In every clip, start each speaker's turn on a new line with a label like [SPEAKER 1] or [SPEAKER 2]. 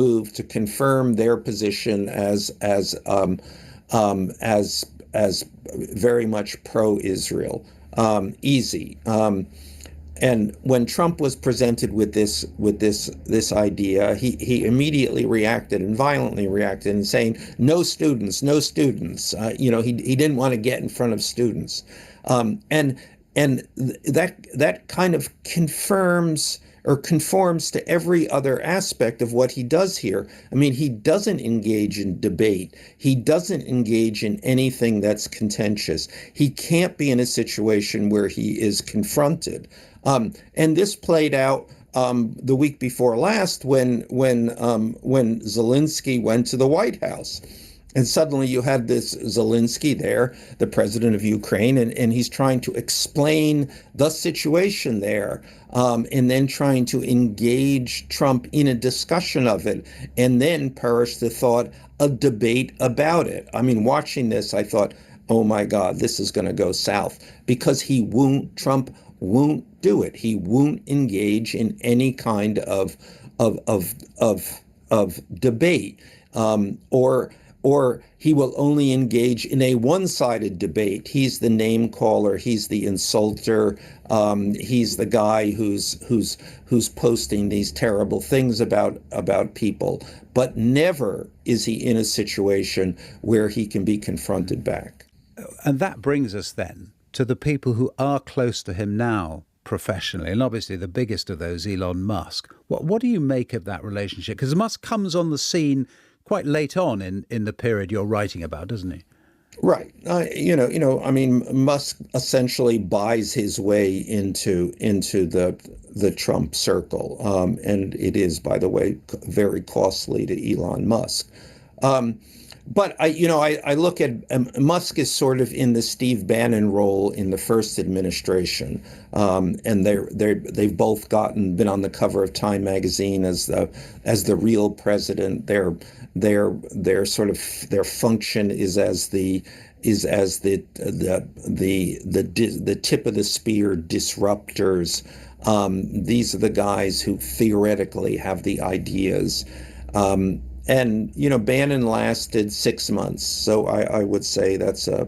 [SPEAKER 1] move to confirm their position as very much pro-Israel. Easy. And when Trump was presented with this idea, he immediately reacted and violently reacted and saying, "No students, no students." He didn't want to get in front of students, and that kind of confirms or conforms to every other aspect of what he does here. I mean, he doesn't engage in debate. He doesn't engage in anything that's contentious. He can't be in a situation where he is confronted. And this played out the week before last when Zelensky went to the White House. And suddenly you had this Zelensky there, the president of Ukraine, and he's trying to explain the situation there, and then trying to engage Trump in a discussion of it, and then perish the thought, a debate about it. I mean, watching this, I thought, oh my God, this is going to go south, because Trump won't do it. He won't engage in any kind of debate, or he will only engage in a one-sided debate. He's the name caller. He's the insulter. He's the guy who's posting these terrible things about people. But never is he in a situation where he can be confronted back.
[SPEAKER 2] And that brings us then to the people who are close to him now professionally, and obviously the biggest of those, Elon Musk. What do you make of that relationship? Because Musk comes on the scene quite late on in the period you're writing about, doesn't he?
[SPEAKER 1] Right. I mean, Musk essentially buys his way into the Trump circle, and it is, by the way, very costly to Elon Musk. But I look at Musk is sort of in the Steve Bannon role in the first administration, and they've both been on the cover of Time magazine as the real president. Their sort of their function is as the tip of the spear disruptors. These are the guys who theoretically have the ideas. And Bannon lasted 6 months, so I would say that's a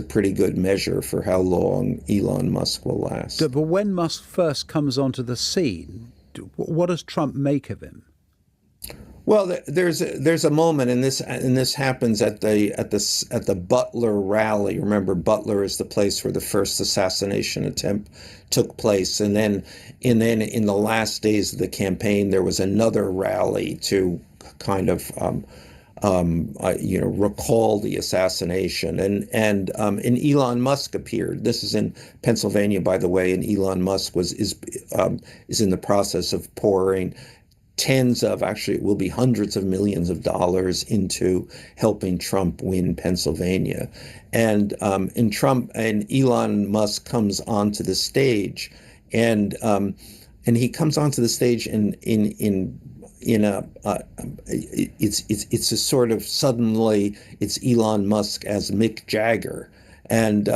[SPEAKER 1] pretty good measure for how long Elon Musk will last.
[SPEAKER 2] But when Musk first comes onto the scene, what does Trump make of him?
[SPEAKER 1] Well, there's a moment, and this happens at the Butler rally. Remember, Butler is the place where the first assassination attempt took place, and then in the last days of the campaign, there was another rally to kind of recall the assassination, and Elon Musk appeared. This is in Pennsylvania, by the way, and Elon Musk is in the process of pouring actually it will be hundreds of millions of dollars into helping Trump win Pennsylvania, and Trump and Elon Musk comes onto the stage, and he comes onto the stage it's a sort of suddenly it's Elon Musk as Mick Jagger, and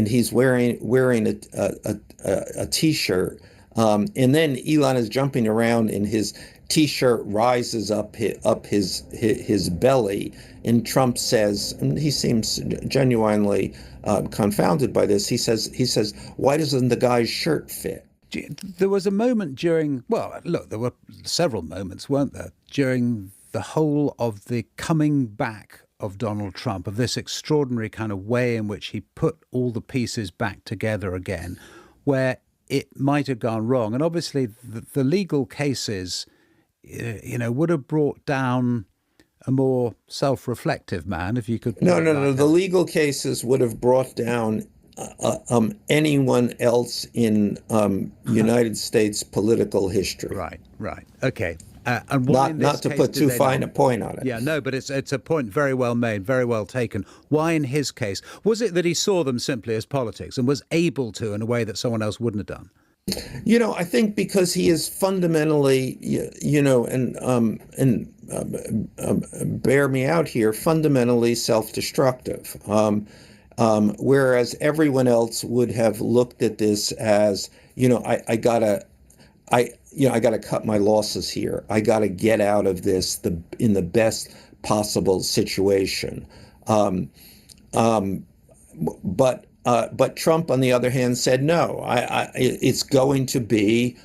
[SPEAKER 1] he's wearing a t-shirt, and then Elon is jumping around, and his t-shirt rises up his belly, and Trump says, and he seems genuinely confounded by this. He says, "Why doesn't the guy's shirt fit?"
[SPEAKER 2] There was a moment there were several moments, weren't there, during the whole of the coming back of Donald Trump, of this extraordinary kind of way in which he put all the pieces back together again, where it might have gone wrong. And obviously the legal cases, would have brought down a more self-reflective man, if you could.
[SPEAKER 1] No. The legal cases would have brought down anyone else in United States political history.
[SPEAKER 2] Right. Okay. And why
[SPEAKER 1] not to put too fine a point on it.
[SPEAKER 2] Yeah, no, but it's a point very well made, very well taken. Why in his case? Was it that he saw them simply as politics and was able to in a way that someone else wouldn't have done?
[SPEAKER 1] I think because he is fundamentally, bear me out here, fundamentally self-destructive. Whereas everyone else would have looked at this as, I got to cut my losses here. I got to get out of this in the best possible situation. Um, um, but Trump, on the other hand, said no. It's going to be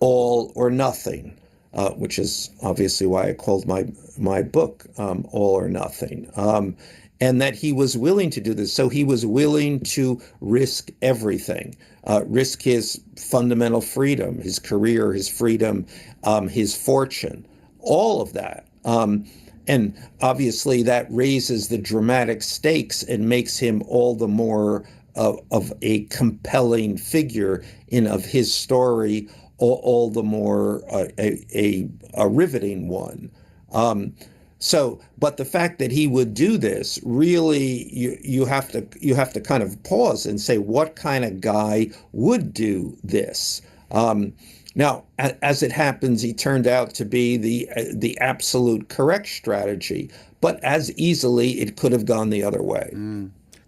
[SPEAKER 1] all or nothing, which is obviously why I called my book "All or Nothing." And that he was willing to do this. So he was willing to risk everything, risk his fundamental freedom, his career, his freedom, his fortune, all of that. And obviously that raises the dramatic stakes and makes him all the more of a compelling figure of his story, all the more a riveting one. But the fact that he would do this, really, you have to kind of pause and say, what kind of guy would do this? Now, as it happens, he turned out to be the absolute correct strategy, but as easily it could have gone the other way.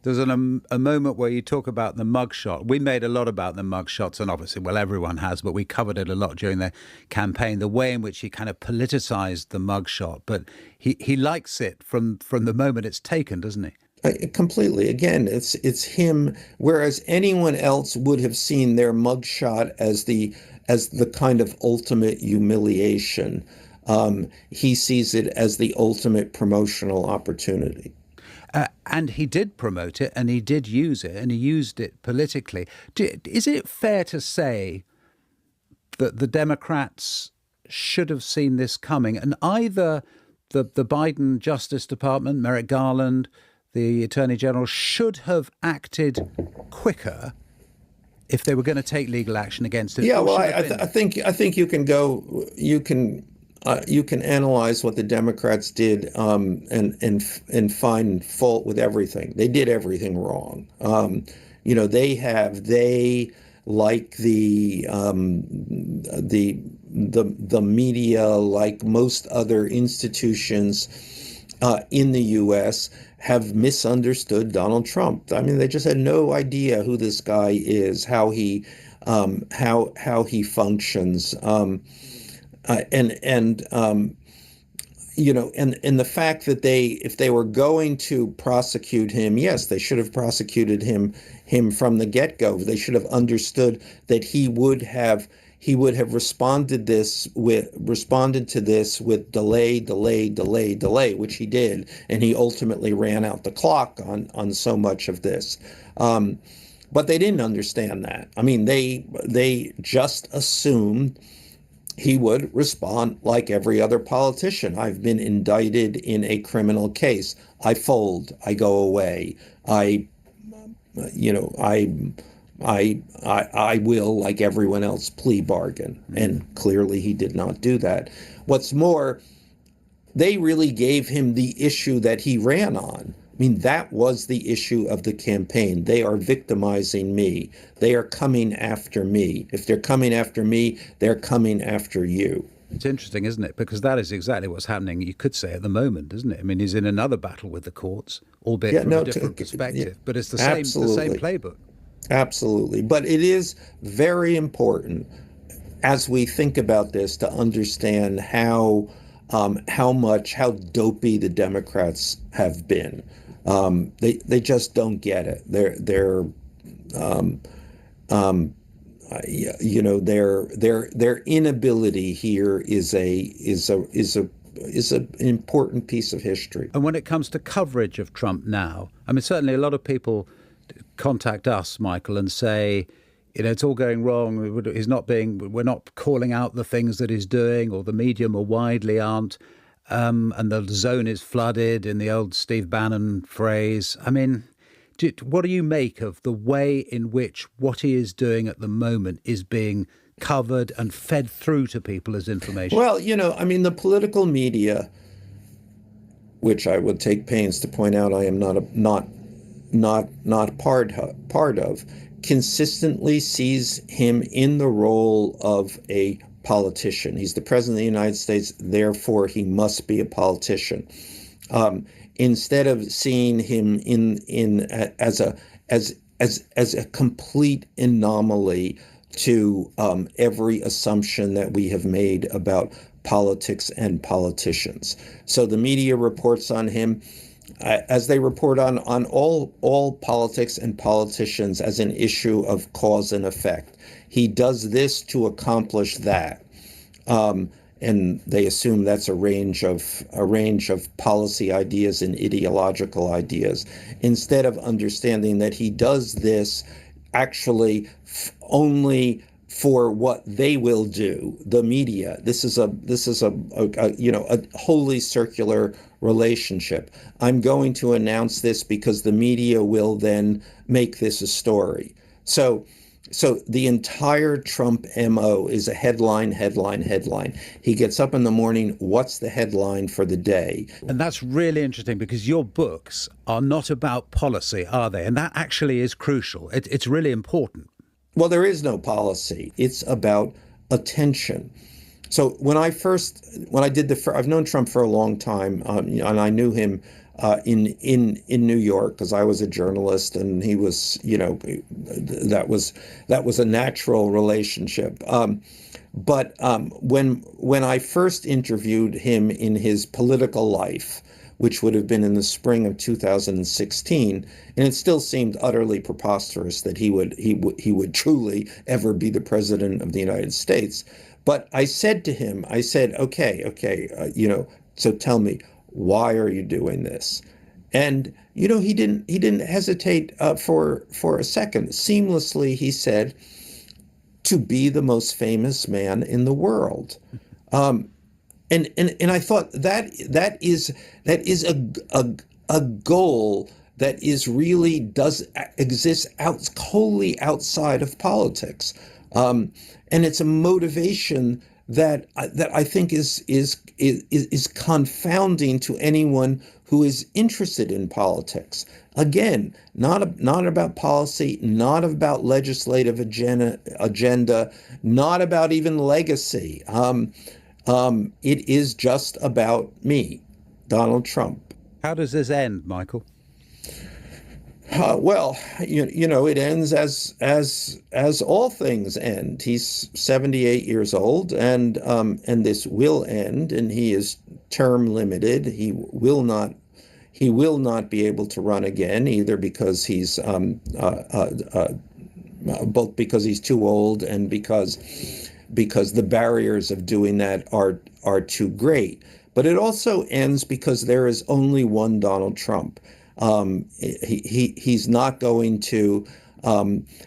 [SPEAKER 2] There's a moment where you talk about the mugshot. We made a lot about the mugshots, and obviously, well, everyone has, but we covered it a lot during the campaign, the way in which he kind of politicized the mugshot. But he likes it from the moment it's taken, doesn't he?
[SPEAKER 1] Completely. Again, it's him, whereas anyone else would have seen their mugshot as the kind of ultimate humiliation. He sees it as the ultimate promotional opportunity.
[SPEAKER 2] And he did promote it, and he did use it, and he used it politically. Is it fair to say that the Democrats should have seen this coming, and either the Biden Justice Department, Merrick Garland, the Attorney General, should have acted quicker if they were going to take legal action against it?
[SPEAKER 1] Yeah, well, I think you can analyze what the Democrats did and find fault with everything. They did everything wrong. They like the media, like most other institutions in the U.S., have misunderstood Donald Trump. I mean, they just had no idea who this guy is, how he functions. And the fact that if they were going to prosecute him, yes, they should have prosecuted him from the get-go. They should have understood that he would have responded to this with delay, which he did, and he ultimately ran out the clock on so much of this. But they didn't understand that. I mean, they just assumed he would respond like every other politician. I've been indicted in a criminal case. I fold. I go away. I will, like everyone else, plea bargain. And clearly he did not do that. What's more, they really gave him the issue that he ran on. I mean, that was the issue of the campaign. They are victimizing me. They are coming after me. If they're coming after me, they're coming after you.
[SPEAKER 2] It's interesting, isn't it? Because that is exactly what's happening, you could say, at the moment, isn't it? I mean, he's in another battle with the courts, albeit from a different perspective. But it's the same playbook.
[SPEAKER 1] Absolutely. But it is very important, as we think about this, to understand how dopey the Democrats have been. They just don't get it. Their inability here is an important piece of history.
[SPEAKER 2] And when it comes to coverage of Trump now, I mean, certainly a lot of people contact us, Michael, and say, it's all going wrong. We're not calling out the things that he's doing, or the media more widely aren't. And the zone is flooded, in the old Steve Bannon phrase. I mean, what do you make of the way in which what he is doing at the moment is being covered and fed through to people as information?
[SPEAKER 1] Well, I mean, the political media, which I would take pains to point out I am not part of, consistently sees him in the role of a politician. He's the president of the United States, therefore he must be a politician. Instead of seeing him as a complete anomaly to every assumption that we have made about politics and politicians. So the media reports on him as they report on all politics and politicians as an issue of cause and effect. He does this to accomplish that. And they assume that's a range of policy ideas and ideological ideas, instead of understanding that he does this actually only for what they will do, the media. This is a wholly circular relationship. I'm going to announce this because the media will then make this a story. So the entire Trump MO is a headline, headline, headline. He gets up in the morning, what's the headline for the day?
[SPEAKER 2] And that's really interesting, because your books are not about policy, are they? And that actually is crucial. It's really important.
[SPEAKER 1] Well, there is no policy. It's about attention. So I've known Trump for a long time, and I knew him in New York because I was a journalist, and he was, that was a natural relationship. But when I first interviewed him in his political life, which would have been in the spring of 2016, and it still seemed utterly preposterous that he would truly ever be the president of the United States. But I said to him, okay, so tell me, why are you doing this? And he didn't hesitate for a second. Seamlessly, he said, to be the most famous man in the world. And I thought that is a goal that is really does exist wholly outside of politics, and it's a motivation that I think is confounding to anyone who is interested in politics. Again, not about policy, not about legislative agenda, not about even legacy. It is just about me, Donald Trump.
[SPEAKER 2] How does this end, Michael?
[SPEAKER 1] Well, it ends as all things end. He's 78 years old, and this will end, and he is term limited. He will not be able to run again, either because he's both because he's too old and because the barriers of doing that are too great. But it also ends because there is only one Donald Trump. He's not going to,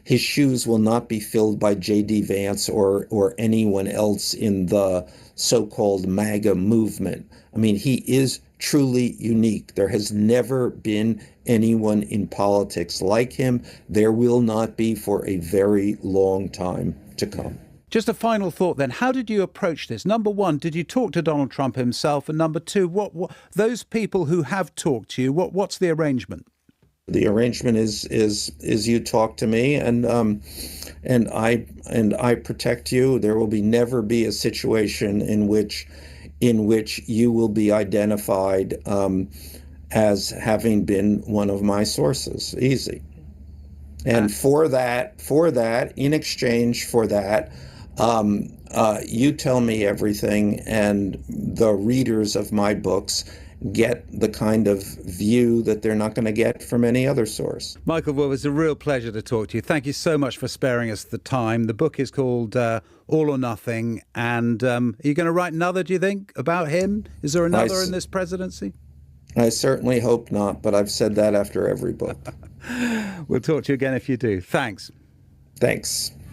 [SPEAKER 1] his shoes will not be filled by J.D. Vance or anyone else in the so-called MAGA movement. I mean, he is truly unique. There has never been anyone in politics like him. There will not be for a very long time to come.
[SPEAKER 2] Just a final thought then. How did you approach this? Number one, did you talk to Donald Trump himself? And number two, what those people who have talked to you, what's the arrangement?
[SPEAKER 1] The arrangement is you talk to me, and I protect you. There will never be a situation in which you will be identified as having been one of my sources. Easy. And for that, in exchange for that, you tell me everything, and the readers of my books get the kind of view that they're not going to get from any other source.
[SPEAKER 2] Michael Wolff, it's a real pleasure to talk to you. Thank you so much for sparing us the time. The book is called All or Nothing, and are you going to write another, do you think, about him? Is there another in this presidency?
[SPEAKER 1] I certainly hope not, but I've said that after every book.
[SPEAKER 2] We'll talk to you again if you do. Thanks.
[SPEAKER 1] Thanks.